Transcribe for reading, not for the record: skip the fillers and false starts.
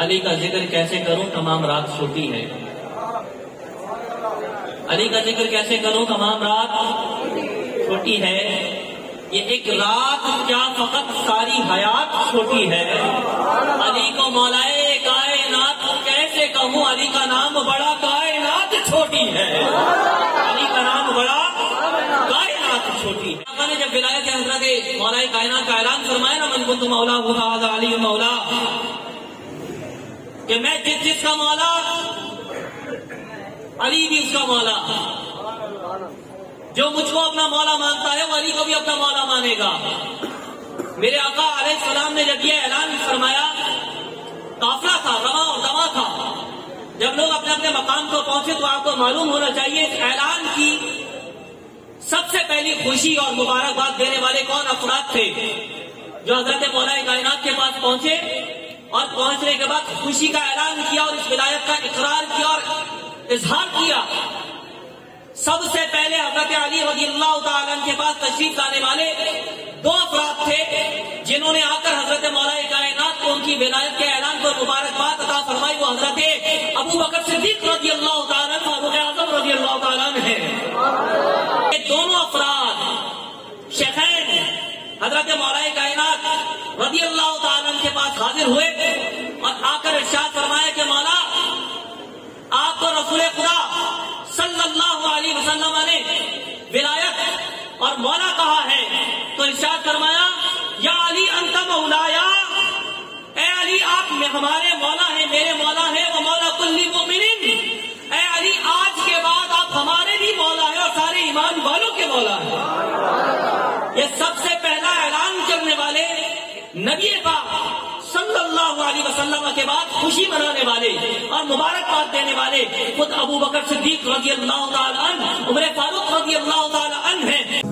علی کا ذکر کیسے کروں تمام رات چھوٹی ہے، علی کا ذکر کیسے کروں تمام رات چھوٹی ہے، یہ ایک رات کیا فقط ساری حیات چھوٹی ہے۔ علی کو مولائے کائنات کیسے کہوں، علی کا نام بڑا کائنات چھوٹی ہے، علی کا نام بڑا کائنات چھوٹی ہے۔ آقا نے جب ولایت حضرت مولائے کائنات کا اعلان فرمایا نا، من کنت مولا فہذا علی مولا، کہ میں جس کا مولا علی بھی اس کا مولا، جو مجھ کو اپنا مولا مانتا ہے وہ علی کو بھی اپنا مولا مانے گا۔ میرے آقا علیہ السلام نے جب یہ اعلان فرمایا، قافلہ تھا، رواں اور دواں تھا، جب لوگ اپنے اپنے مقام کو پہنچے تو آپ کو معلوم ہونا چاہیے اس اعلان کی سب سے پہلی خوشی اور مبارکباد دینے والے کون افراد تھے، جو حضرت مولا کائنات کے پاس پہنچے اور پہنچنے کے بعد خوشی کا اعلان کیا اور اس ولایت کا اقرار کیا اور اظہار کیا۔ سب سے پہلے حضرت علی رضی اللہ تعالیٰ عنہ کے پاس تشریف لانے والے دو افراد تھے، جنہوں نے آ کر حضرت مولا کائنات کو ان کی ولایت کے اعلان پر مبارکباد عطا فرمائی۔ وہ حضرت ابو بکر صدیق رضی اللہ تعالیٰ عنہ، فاروق اعظم رضی اللہ تعالیٰ عنہ ہیں۔ یہ دونوں افراد شیخین حضرت مولا کائنات رضی اللہ تعالیٰ عنہ کے پاس حاضر ہوئے اور آ کر ارشاد فرمایا کہ مولا، آپ کو رسول خدا صلی اللہ علیہ وسلم نے ولایت اور مولا کہا ہے، تو ارشاد فرمایا یا علی انت مولایا، اے علی آپ ہمارے مولا ہیں، میرے مولا ہیں، وہ مولا کل مومنین، اے علی آج کے بعد آپ ہمارے بھی مولا ہیں اور سارے ایمان والوں کے مولا ہیں۔ یہ سب سے پہلا اعلان کرنے والے نبی پاک صلی اللہ علیہ وسلم کے بعد خوشی منانے والے اور مبارکباد دینے والے خود ابو بکر صدیق رضی اللہ تعالیٰ عنہ، عمر فاروق رضی اللہ تعالیٰ عنہ ہیں۔